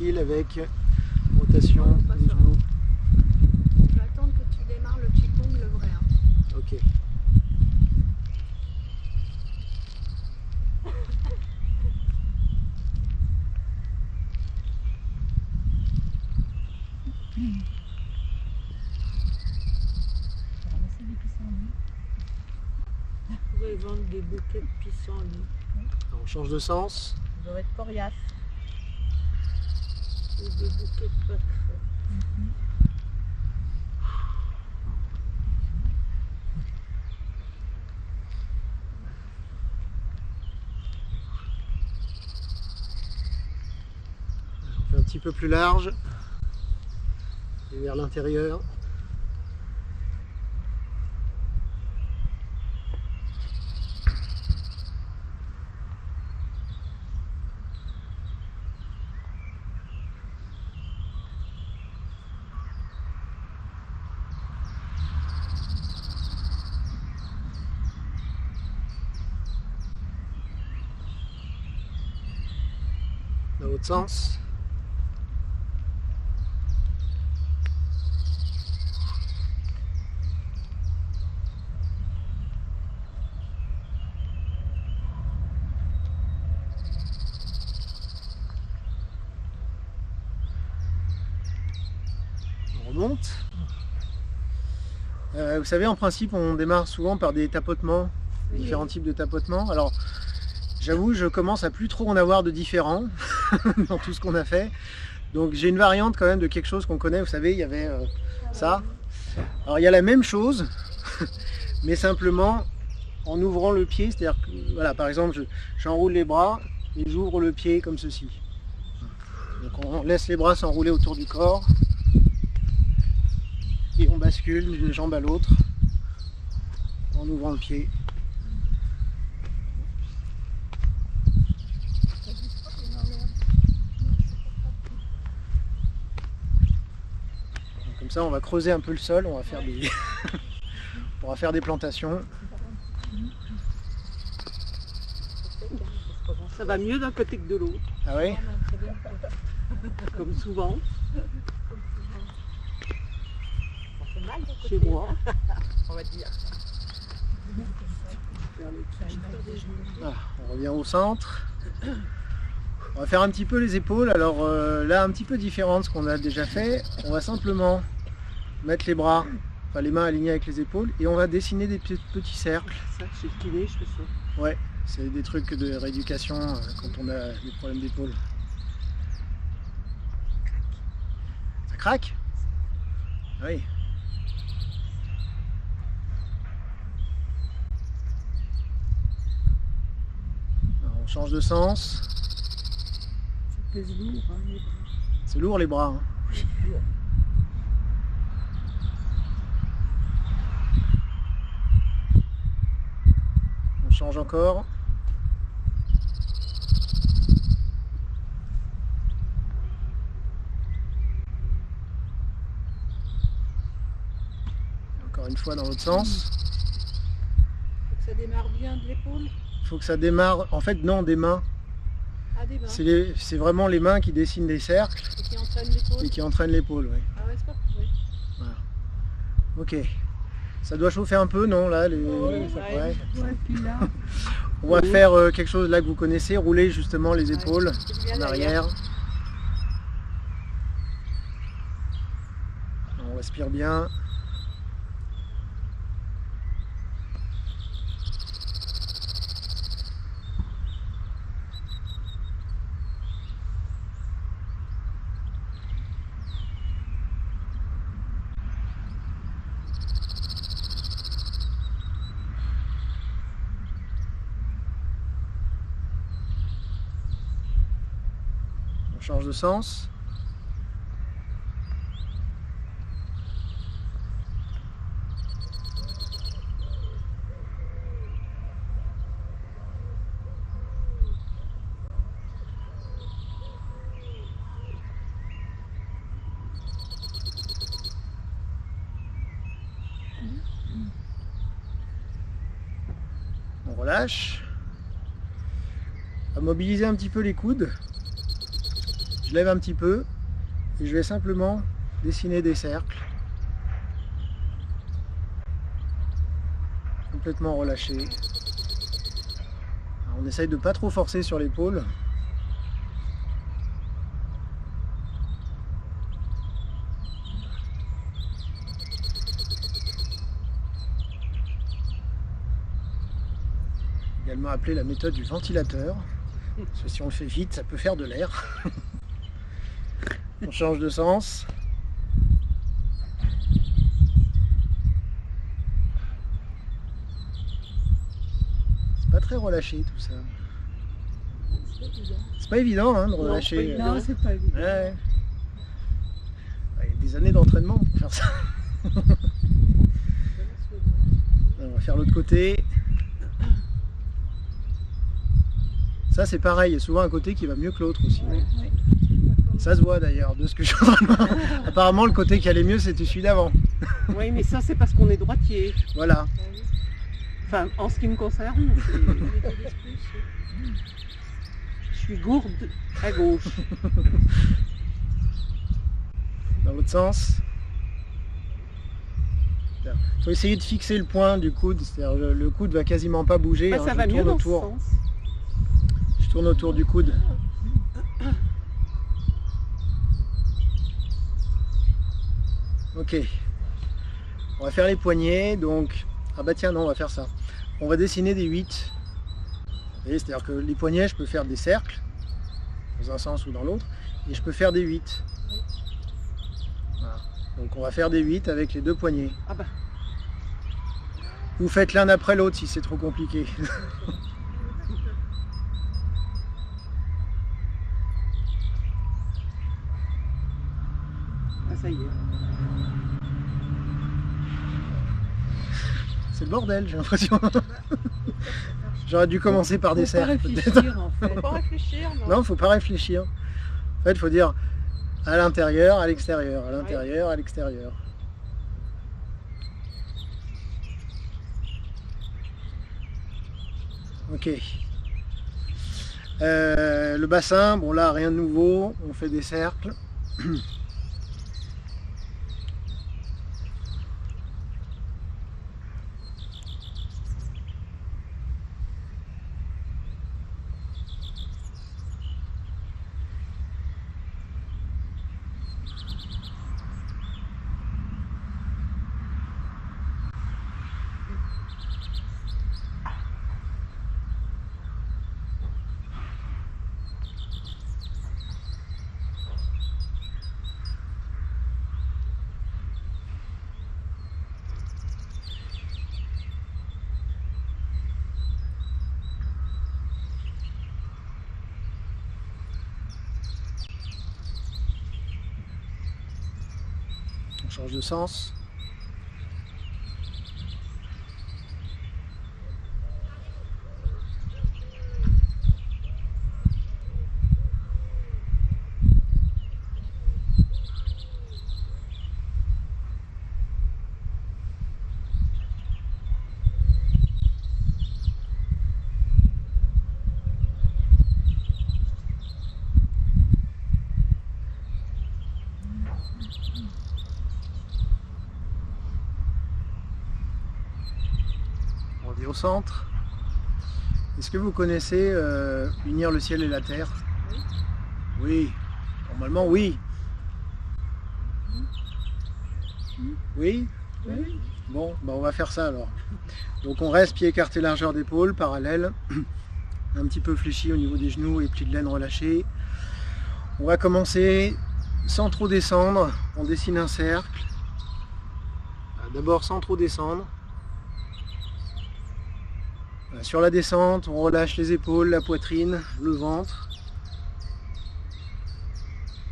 facile avec rotation du genou. Je vais attendre que tu démarres le Qigong, le vrai. Hein. Ok. On pourrait vendre des bouquets de pissenlit. Alors, on change de sens. Ça devrait être coriace. Et des bouquets de pâtes fraîches. On fait un petit peu plus large et vers l'intérieur. Dans l'autre sens. On remonte. Vous savez, en principe, on démarre souvent par des tapotements, différents types de tapotements. Alors, j'avoue, je commence à plus trop en avoir de différents dans tout ce qu'on a fait. Donc, j'ai une variante quand même de quelque chose qu'on connaît. Vous savez, il y avait ça. Alors, il y a la même chose, mais simplement en ouvrant le pied. C'est-à-dire que, voilà, par exemple, j'enroule les bras et j'ouvre le pied comme ceci. Donc, on laisse les bras s'enrouler autour du corps. Et on bascule d'une jambe à l'autre en ouvrant le pied. Donc comme ça, on va creuser un peu le sol, on va faire des, on pourra faire des plantations. Ça va mieux d'un côté que de l'autre. Ah oui? Comme souvent. Chez moi, on va dire. Ah, on revient au centre. On va faire un petit peu les épaules. Alors là, un petit peu différent de ce qu'on a déjà fait. On va simplement mettre les bras, enfin les mains alignées avec les épaules, et on va dessiner des petits cercles. Ça, chez le kiné, je fais ça. Ouais, c'est des trucs de rééducation quand on a des problèmes d'épaule. Ça craque? Oui. Alors, on change de sens. Ça pèse lourd, hein, les bras. C'est lourd les bras. Hein. Lourd. On change encore. Encore une fois dans l'autre sens. Faut que ça démarre bien de l'épaule. Il faut que ça démarre, en fait non, des mains. Ah, des mains. C'est vraiment les mains qui dessinent des cercles Et qui entraîne l'épaule. et qui entraînent l'épaule. Oui. Ah ouais, c'est pas pourri. Voilà. Ok. Ça doit chauffer un peu, non là Ouais. Puis là, On va faire quelque chose là que vous connaissez, rouler justement les épaules c'est bien en arrière. On respire bien. On change de sens. On relâche. On va mobiliser un petit peu les coudes. Je lève un petit peu et je vais simplement dessiner des cercles. Complètement relâché. On essaye de ne pas trop forcer sur l'épaule. Également appelée la méthode du ventilateur. Parce que si on le fait vite, ça peut faire de l'air. On change de sens. C'est pas très relâché tout ça. C'est pas évident hein, de relâcher. Non, c'est pas évident. Ouais. Il y a des années d'entraînement pour faire ça. On va faire l'autre côté. Ça c'est pareil, il y a souvent un côté qui va mieux que l'autre aussi. Oui. Ça se voit d'ailleurs de ce que je suis en train de voir. Apparemment le côté qui allait mieux c'était celui d'avant. Oui, mais ça c'est parce qu'on est droitier. Voilà. Enfin, en ce qui me concerne, je suis gourde à gauche. Dans l'autre sens. Il faut essayer de fixer le point du coude, c'est-à-dire le coude va quasiment pas bouger. Ça va mieux dans ce sens. Je tourne autour du coude. Ok. On va faire les poignets, donc... Ah bah tiens, non, on va faire ça. On va dessiner des 8. C'est-à-dire que les poignets, je peux faire des cercles, dans un sens ou dans l'autre, et je peux faire des 8. Voilà. Donc on va faire des 8 avec les deux poignets. Ah bah. Vous faites l'un après l'autre si c'est trop compliqué. Ah, ça y est. C'est le bordel, j'ai l'impression. J'aurais dû commencer par des cercles. Faut pas réfléchir en fait. Faut pas réfléchir, non. Non, faut pas réfléchir. En fait, il faut dire à l'intérieur, à l'extérieur, à l'intérieur, à l'extérieur. Ok. Le bassin, bon là, rien de nouveau. On fait des cercles. On change de sens. On est au centre. Est-ce que vous connaissez Unir le ciel et la terre? Oui. Normalement, oui. Oui. Oui. Bon, bah on va faire ça alors. Donc on reste pied écarté, largeur d'épaule, parallèle. Un petit peu fléchi au niveau des genoux et plis de laine relâchés. On va commencer sans trop descendre. On dessine un cercle. D'abord sans trop descendre. Sur la descente, on relâche les épaules, la poitrine, le ventre.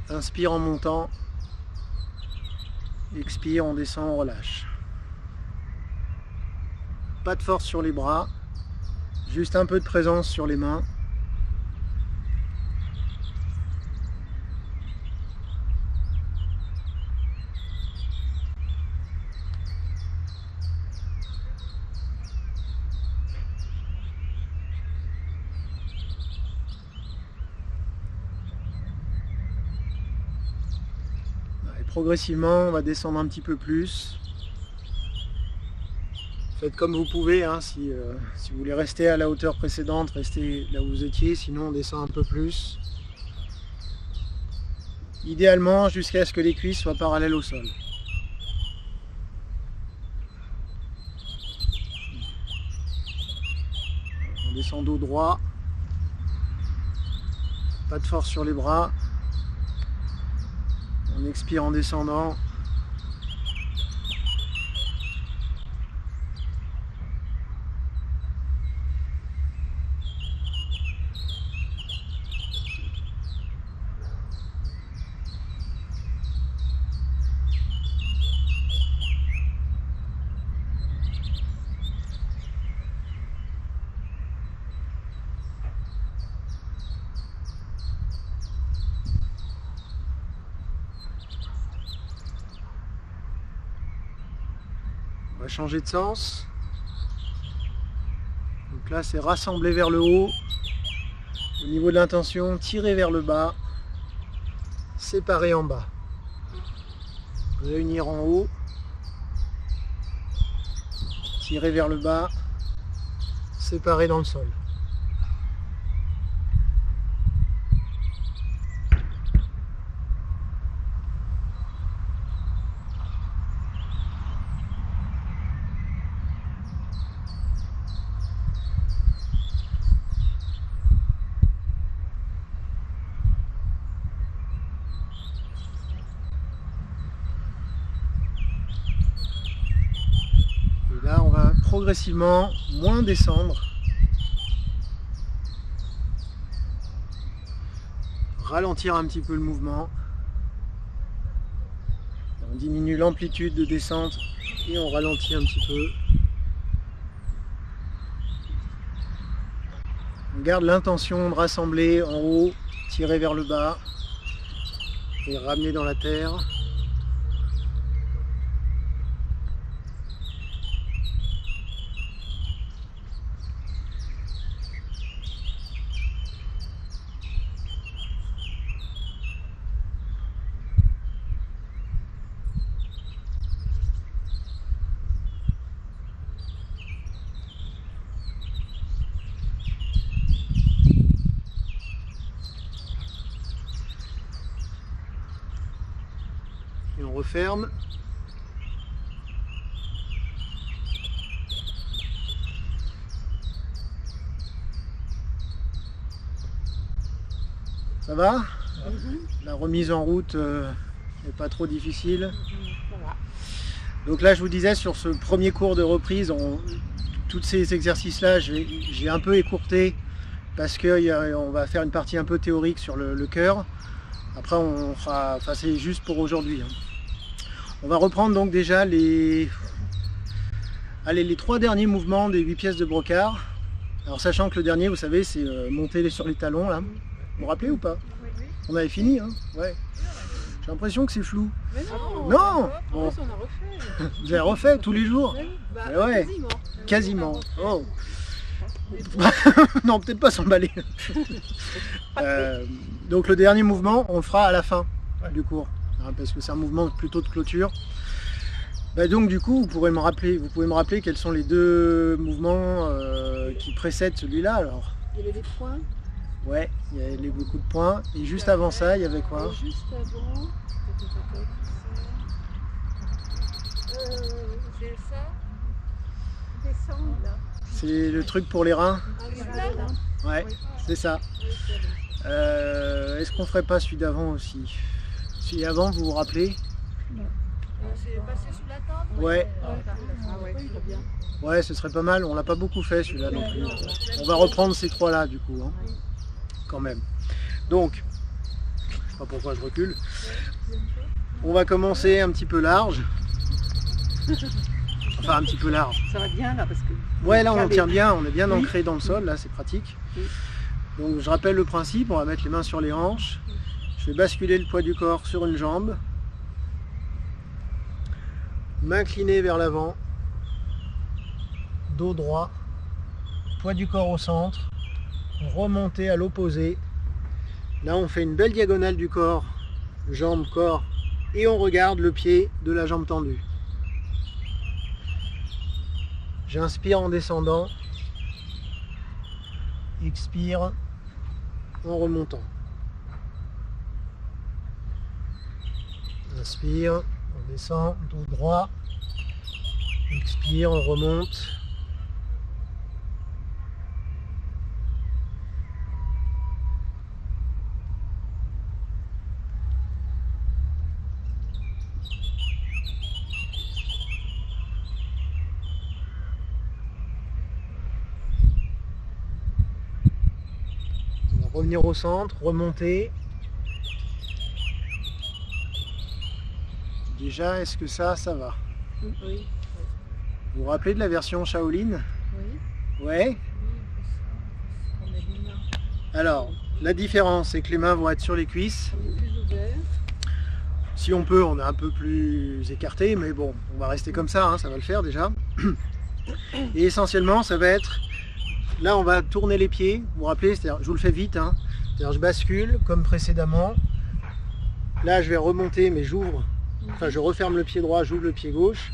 Inspire en montant. Expire, on descend, on relâche. Pas de force sur les bras, juste un peu de présence sur les mains. progressivement, on va descendre un petit peu plus. Faites comme vous pouvez, hein, si vous voulez rester à la hauteur précédente, restez là où vous étiez, sinon on descend un peu plus. Idéalement jusqu'à ce que les cuisses soient parallèles au sol. On descend dos droit, pas de force sur les bras. On expire en descendant. On va changer de sens. Donc là, c'est rassembler vers le haut. Au niveau de l'intention, tirer vers le bas. Séparer en bas. Réunir en haut. Tirer vers le bas. Séparer dans le sol. Là, on va progressivement moins descendre. Ralentir un petit peu le mouvement. On diminue l'amplitude de descente et on ralentit un petit peu. On garde l'intention de rassembler en haut, tirer vers le bas et ramener dans la terre. Et on referme. Ça va? La remise en route n'est pas trop difficile. Donc là, je vous disais, sur ce premier cours de reprise, tous ces exercices-là, j'ai un peu écourté parce qu'on va faire une partie un peu théorique sur le cœur. Après, on fera, enfin, c'est juste pour aujourd'hui. Hein. On va reprendre donc déjà les 3 derniers mouvements des 8 pièces de brocard. Alors, sachant que le dernier, vous savez, c'est monter sur les talons là. Vous vous rappelez ou pas? On avait fini, hein? Ouais. J'ai l'impression que c'est flou. Mais non. Non. Bon. Bon. On a refait. Vous avez refait tous les jours? Bah, Ouais. quasiment. Quasiment. Oh. Non, peut-être pas s'emballer. Donc le dernier mouvement, on le fera à la fin du cours, hein, parce que c'est un mouvement plutôt de clôture. Bah donc du coup, vous pouvez me rappeler quels sont les 2 mouvements qui précèdent celui-là. Alors, Il y avait des points. ouais, il y a les coups de poing. Et juste avant ça, il y avait quoi? Et juste avant. J'ai ça. Descendre là. C'est le truc pour les reins. Ah oui, là. Ouais, c'est ça. Est-ce qu'on ferait pas celui d'avant aussi? Celui d'avant, vous vous rappelez? C'est passé sous la table. Ouais. Ah ouais, très bien. Ouais, ce serait pas mal. On l'a pas beaucoup fait celui-là non plus. On va reprendre ces 3 là du coup, hein, quand même. Donc, je sais pas pourquoi je recule. On va commencer un petit peu large. Enfin, un petit peu large. Ça va bien là parce que. Ouais, là on Calé. tient bien, on est bien Oui. ancré dans le sol, là c'est pratique. Oui. Donc je rappelle le principe, on va mettre les mains sur les hanches. Je vais basculer le poids du corps sur une jambe. M'incliner vers l'avant. Dos droit. Poids du corps au centre. Remonter à l'opposé. Là on fait une belle diagonale du corps. Jambes, corps Et on regarde le pied de la jambe tendue. J'inspire en descendant. Expire en remontant. Inspire, on descend, dos droit. Expire, on remonte. On va revenir au centre, remonter. Déjà, est-ce que ça va? Oui. Vous vous rappelez de la version Shaolin? Oui. Ouais. On met les mains. Alors, la différence, c'est que les mains vont être sur les cuisses. On est plus ouvert. Si on peut, on est un peu plus écarté, mais bon, on va rester comme ça, hein, ça va le faire déjà. Et essentiellement, ça va être... Là, on va tourner les pieds, vous vous rappelez, c'est-à-dire, je vous le fais vite, hein, c'est-à-dire je bascule comme précédemment. Là, je vais remonter, mais j'ouvre, enfin je referme le pied droit, j'ouvre le pied gauche.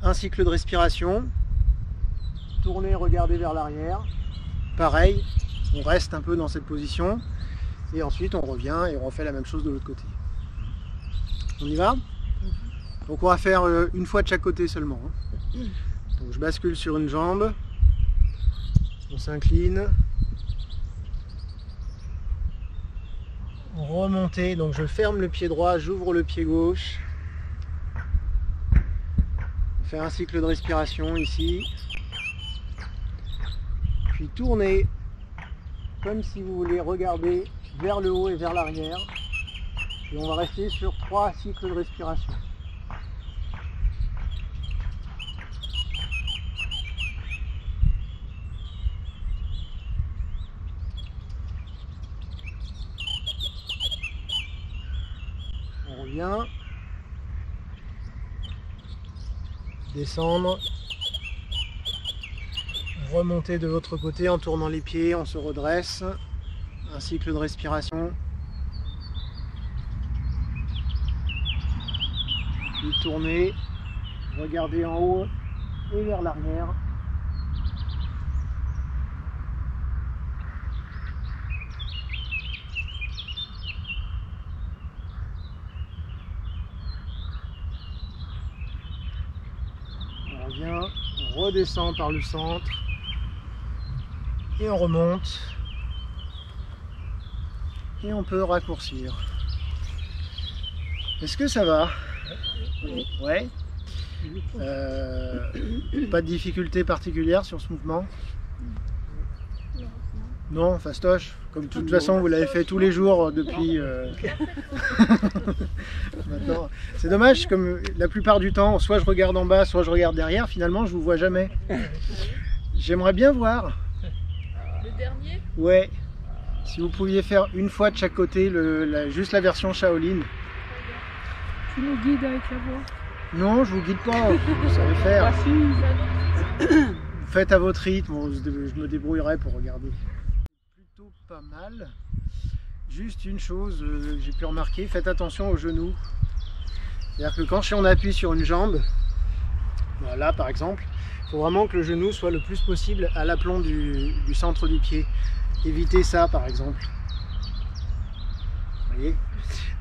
Un cycle de respiration. Tourner, regarder vers l'arrière. Pareil, on reste un peu dans cette position. Et ensuite, on revient et on refait la même chose de l'autre côté. On y va? Donc on va faire une fois de chaque côté seulement. Donc je bascule sur une jambe. On s'incline. Remonter, donc je ferme le pied droit, j'ouvre le pied gauche. On fait un cycle de respiration ici. Puis tourner comme si vous voulez regarder vers le haut et vers l'arrière. Et on va rester sur 3 cycles de respiration. On revient. Descendre. Remonter de l'autre côté en tournant les pieds, on se redresse. Un cycle de respiration. Puis tourner, regarder en haut et vers l'arrière. On revient, on redescend par le centre. Et on remonte. Et on peut raccourcir. Est-ce que ça va? Ouais. Pas de difficulté particulière sur ce mouvement? Non, fastoche. Comme de toute façon, vous l'avez fait tous les jours depuis... Maintenant. C'est dommage, comme la plupart du temps, soit je regarde en bas, soit je regarde derrière, finalement je vous vois jamais. J'aimerais bien voir. Le dernier? Ouais. Si vous pouviez faire une fois de chaque côté, juste la version Shaolin. Tu nous guides avec la voix. Non, je vous guide pas, vous savez faire. Faites à votre rythme, je me débrouillerai pour regarder. Plutôt pas mal. Juste une chose que j'ai pu remarquer, faites attention aux genoux. C'est-à-dire que quand on appuie sur une jambe, là par exemple, il faut vraiment que le genou soit le plus possible à l'aplomb du centre du pied. Évitez ça par exemple. Vous voyez?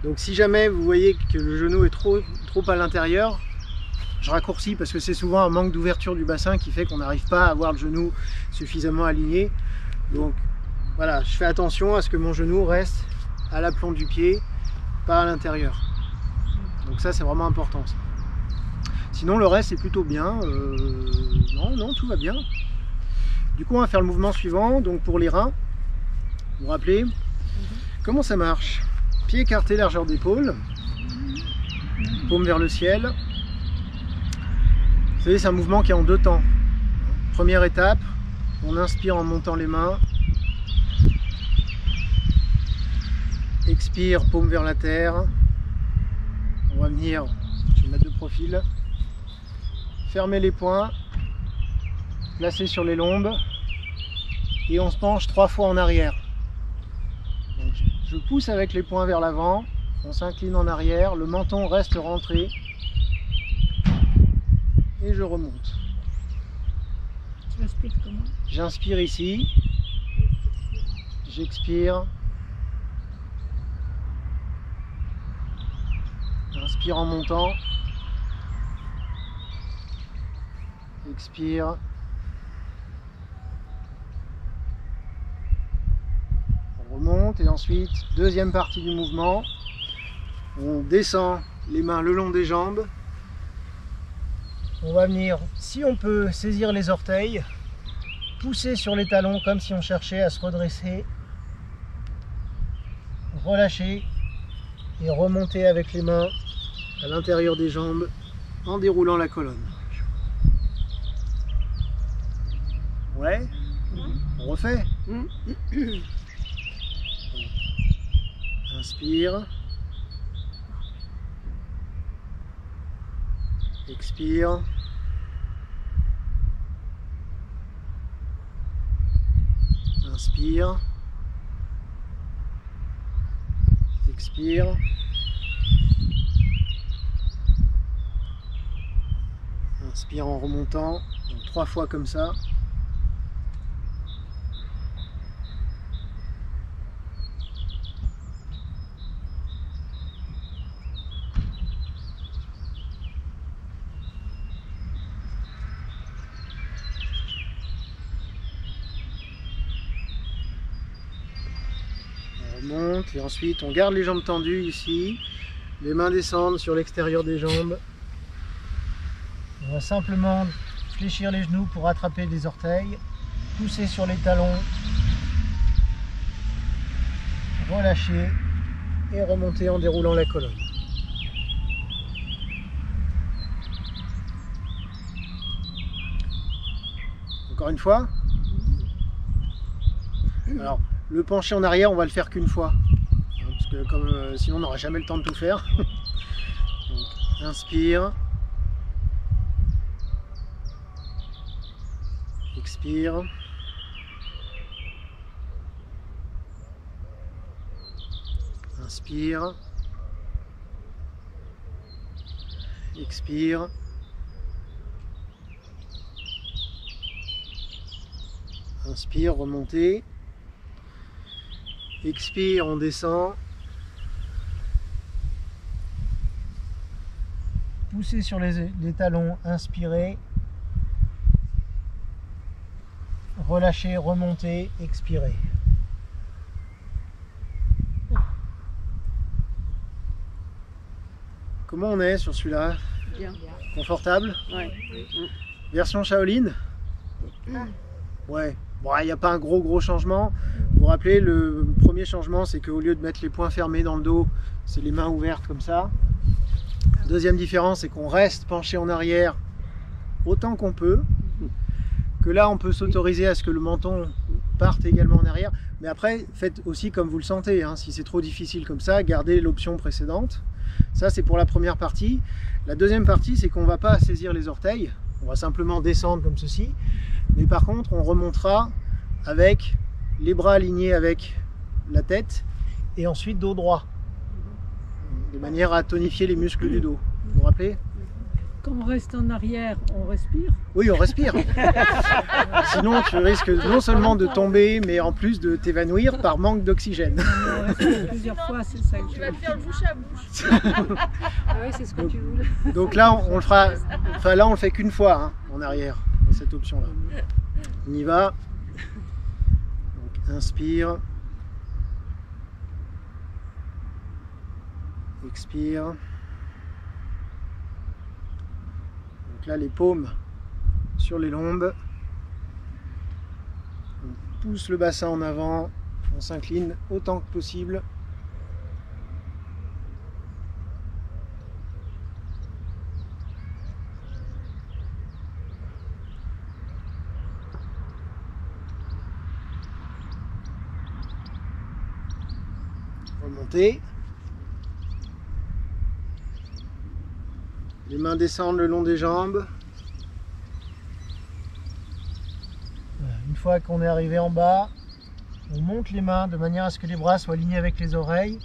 Donc si jamais vous voyez que le genou est trop à l'intérieur, je raccourcis parce que c'est souvent un manque d'ouverture du bassin qui fait qu'on n'arrive pas à avoir le genou suffisamment aligné. Donc voilà, je fais attention à ce que mon genou reste à l'aplomb du pied, pas à l'intérieur. Donc ça c'est vraiment important. Ça. Sinon le reste est plutôt bien. Non, tout va bien. Du coup on va faire le mouvement suivant, donc pour les reins. Vous vous rappelez? Comment ça marche? Pied écarté, largeur d'épaule, paume vers le ciel. Vous savez, c'est un mouvement qui est en 2 temps. Première étape, on inspire en montant les mains. Expire, paume vers la terre. On va venir, je vais mettre de profil. Fermer les poings, placer sur les lombes. Et on se penche 3 fois en arrière. Donc, je pousse avec les poings vers l'avant, On s'incline en arrière, le menton reste rentré. Et je remonte. Tu respires comment? J'inspire ici. J'expire. Inspire en montant. Expire. On remonte et ensuite, deuxième partie du mouvement. On descend les mains le long des jambes. On va venir, si on peut, saisir les orteils, pousser sur les talons comme si on cherchait à se redresser, relâcher et remonter avec les mains à l'intérieur des jambes en déroulant la colonne. Ouais, on refait. Inspire. Expire. Inspire. Expire. Inspire en remontant, donc 3 fois comme ça. Et ensuite on garde les jambes tendues ici, les mains descendent sur l'extérieur des jambes. On va simplement fléchir les genoux pour attraper les orteils, pousser sur les talons, relâcher et remonter en déroulant la colonne. Encore une fois. Alors, le pencher en arrière, on va le faire qu'une fois. Parce que comme, sinon on n'aura jamais le temps de tout faire. Donc, inspire. Expire. Inspire. Expire. Inspire, remontez. Expire, on descend. Poussez sur les talons, inspirez. Relâchez, remontez, expirez. Comment on est sur celui-là? Bien. Confortable? Ouais. Version Shaolin? Ouais. Bon, il n'y a pas un gros changement. Vous vous rappelez, le premier changement, c'est qu'au lieu de mettre les poings fermés dans le dos, c'est les mains ouvertes comme ça. Deuxième différence, c'est qu'on reste penché en arrière autant qu'on peut. Que là, on peut s'autoriser à ce que le menton parte également en arrière. Mais après, faites aussi comme vous le sentez. Hein. Si c'est trop difficile comme ça, gardez l'option précédente. Ça, c'est pour la première partie. La deuxième partie, c'est qu'on ne va pas saisir les orteils. On va simplement descendre comme ceci. Mais par contre, on remontera avec les bras alignés avec la tête et ensuite dos droit. De manière à tonifier les muscles du dos. Vous vous rappelez? Quand on reste en arrière, on respire. Oui, on respire. Sinon, tu risques non seulement de tomber, mais en plus de t'évanouir par manque d'oxygène. On respire plusieurs fois, c'est ça que Tu vas te faire le bouche à bouche. Ah oui, c'est ce que tu voulais. Donc là, on le fera. Enfin, là, on le fait qu'une fois hein, en arrière, cette option-là. On y va. Donc, inspire. Expire. Donc là, les paumes sur les lombes. On pousse le bassin en avant. On s'incline autant que possible. Remontez. Les mains descendent le long des jambes. Voilà. Une fois qu'on est arrivé en bas, on monte les mains de manière à ce que les bras soient alignés avec les oreilles.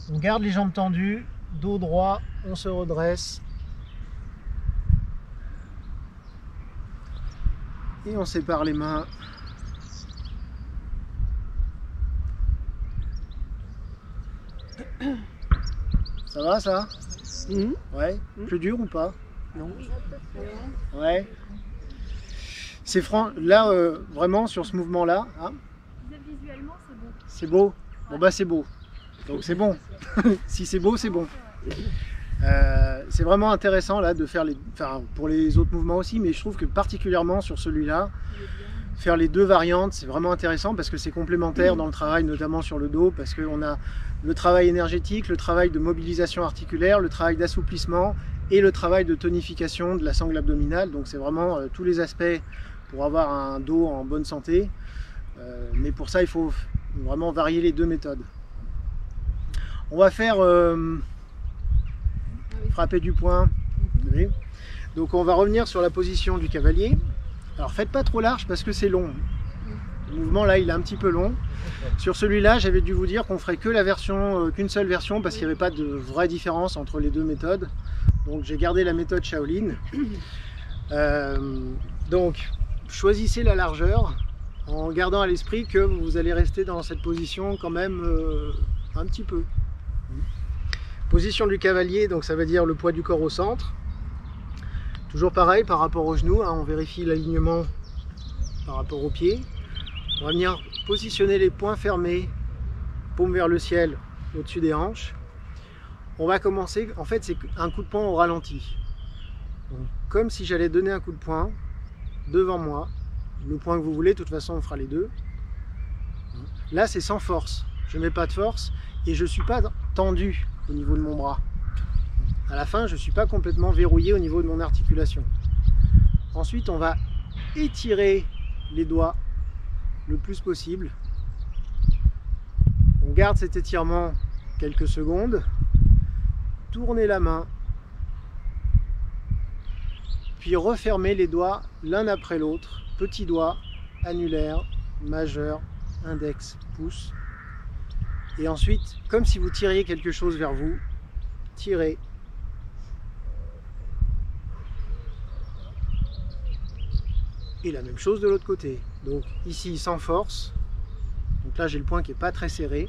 On garde les jambes tendues, dos droit, on se redresse. Et on sépare les mains. Ça va ça? Ouais. Plus dur ou pas? Non. Ouais. C'est franc. Là, vraiment, sur ce mouvement-là. Hein, Visuellement, c'est bon. c'est beau. Bon, bah, c'est beau. Donc, c'est bon. Si c'est beau, c'est bon. C'est vraiment intéressant là de faire les. Enfin, pour les autres mouvements aussi, mais je trouve que particulièrement sur celui-là, faire les deux variantes, c'est vraiment intéressant parce que c'est complémentaire dans le travail, notamment sur le dos, parce qu'on a le travail énergétique, le travail de mobilisation articulaire, le travail d'assouplissement et le travail de tonification de la sangle abdominale. Donc c'est vraiment tous les aspects pour avoir un dos en bonne santé. Mais pour ça, il faut vraiment varier les deux méthodes. On va faire frapper du poing. Donc on va revenir sur la position du cavalier. Alors faites pas trop large parce que c'est long. Le mouvement là il est un petit peu long. Sur celui-là j'avais dû vous dire qu'on ferait que la version, qu'une seule version parce qu'il n'y avait pas de vraie différence entre les deux méthodes. Donc j'ai gardé la méthode Shaolin. Donc choisissez la largeur en gardant à l'esprit que vous allez rester dans cette position quand même un petit peu. Position du cavalier, donc ça veut dire le poids du corps au centre. Toujours pareil par rapport aux genoux, hein, on vérifie l'alignement par rapport aux pieds. On va venir positionner les poings fermés, paume vers le ciel au-dessus des hanches. On va commencer, en fait c'est un coup de poing au ralenti. Donc, comme si j'allais donner un coup de poing devant moi, le point que vous voulez, de toute façon on fera les deux. Là c'est sans force, je ne mets pas de force et je ne suis pas tendu au niveau de mon bras. À la fin, je ne suis pas complètement verrouillé au niveau de mon articulation. Ensuite, on va étirer les doigts le plus possible. On garde cet étirement quelques secondes. Tournez la main. Puis refermez les doigts l'un après l'autre. Petit doigt, annulaire, majeur, index, pouce. Et ensuite, comme si vous tiriez quelque chose vers vous, tirez. Et la même chose de l'autre côté. Donc ici sans force. Donc là j'ai le poing qui n'est pas très serré.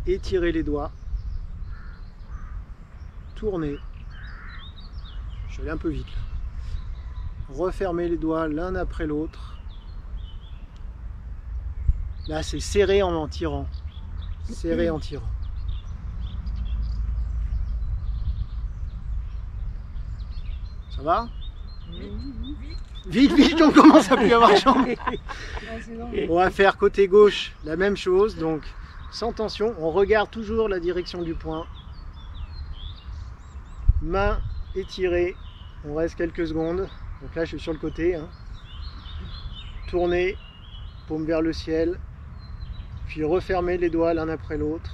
Étirez les doigts. Tournez. Je vais aller un peu vite. Refermez les doigts l'un après l'autre. Là c'est serré en tirant. Serré en tirant. Ça va? Vite, vite, on commence à plus avoir de jambes. On va faire côté gauche la même chose, donc sans tension, on regarde toujours la direction du poing. Main étirée, on reste quelques secondes. Donc là je suis sur le côté. Hein. Tournez, paume vers le ciel, puis refermez les doigts l'un après l'autre.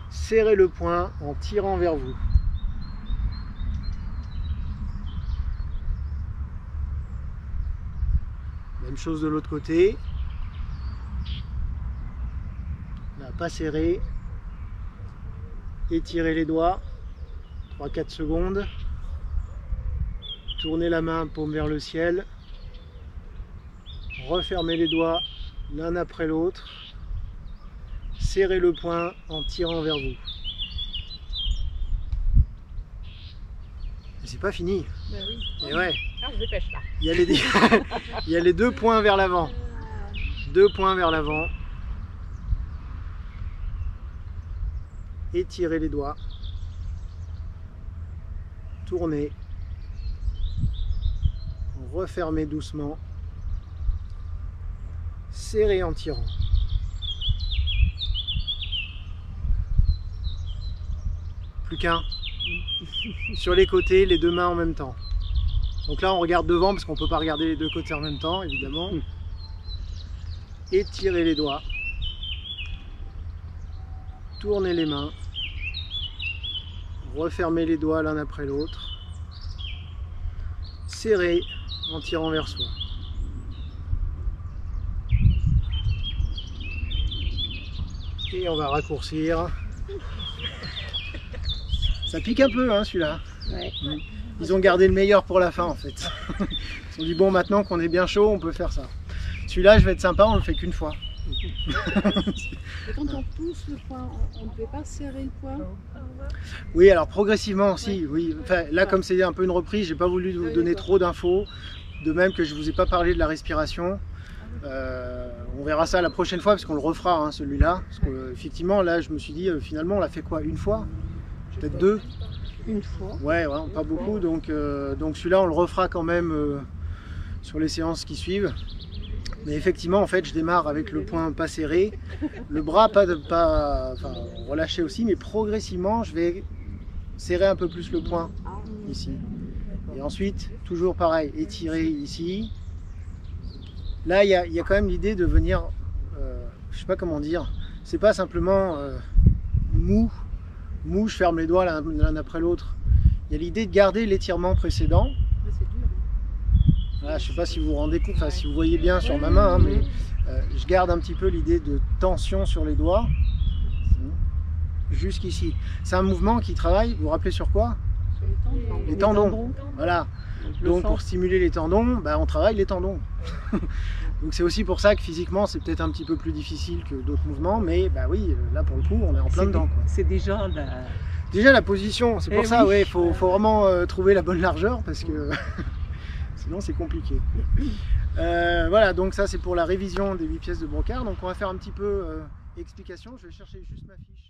Serrez le poing en tirant vers vous. Même chose de l'autre côté. Là, pas serré. Étirez les doigts. 3-4 secondes. Tournez la main, paume vers le ciel. Refermez les doigts l'un après l'autre. Serrez le poing en tirant vers vous. C'est pas fini. Ben oui. Et ouais. Ah, je dépêche là. Il y a les deux points vers l'avant. 2 points vers l'avant. Étirez les doigts. Tournez. Refermez doucement. Serrez en tirant. Plus qu'un. Sur les côtés, les deux mains en même temps. Donc là on regarde devant parce qu'on ne peut pas regarder les deux côtés en même temps évidemment. Étirez les doigts. Tournez les mains. Refermez les doigts l'un après l'autre. Serrez en tirant vers soi. Et on va raccourcir. Ça pique un peu, hein, celui-là. Ouais. Ils ont gardé le meilleur pour la fin, en fait. Ils ont dit, bon, maintenant qu'on est bien chaud, on peut faire ça. Celui-là, je vais être sympa, on le fait qu'une fois. Et quand on pousse le poing, on ne devait pas serrer le poing? Oui, alors progressivement aussi, oui. Enfin, là, comme c'est un peu une reprise, j'ai pas voulu vous donner trop d'infos. De même que je vous ai pas parlé de la respiration. On verra ça la prochaine fois, parce qu'on le refera, hein, celui-là. Parce qu'effectivement, là, je me suis dit, finalement, on l'a fait quoi? Une fois? Peut-être deux? Une fois. Ouais, pas beaucoup. Donc celui-là, on le refera quand même sur les séances qui suivent. Mais effectivement, en fait, je démarre avec le poing pas serré, le bras pas relâché aussi, mais progressivement, je vais serrer un peu plus le poing ici. Et ensuite, toujours pareil, étirer ici. Là, il y a quand même l'idée de venir, je sais pas comment dire, c'est pas simplement mou, je ferme les doigts l'un après l'autre. Il y a l'idée de garder l'étirement précédent. Voilà, je sais pas si vous vous rendez compte, enfin si vous voyez bien sur ma main, hein, mais je garde un petit peu l'idée de tension sur les doigts, jusqu'ici. C'est un mouvement qui travaille, vous vous rappelez sur quoi? Les tendons. Voilà. Donc pour stimuler les tendons, on travaille les tendons. Donc c'est aussi pour ça que physiquement c'est peut-être un petit peu plus difficile que d'autres mouvements, mais oui, là pour le coup on est en plein dedans. C'est déjà la position, c'est pour ça, il faut vraiment trouver la bonne largeur parce que sinon c'est compliqué. Voilà, donc ça c'est pour la révision des 8 pièces de Brocard. Donc on va faire un petit peu explication, je vais chercher juste ma fiche.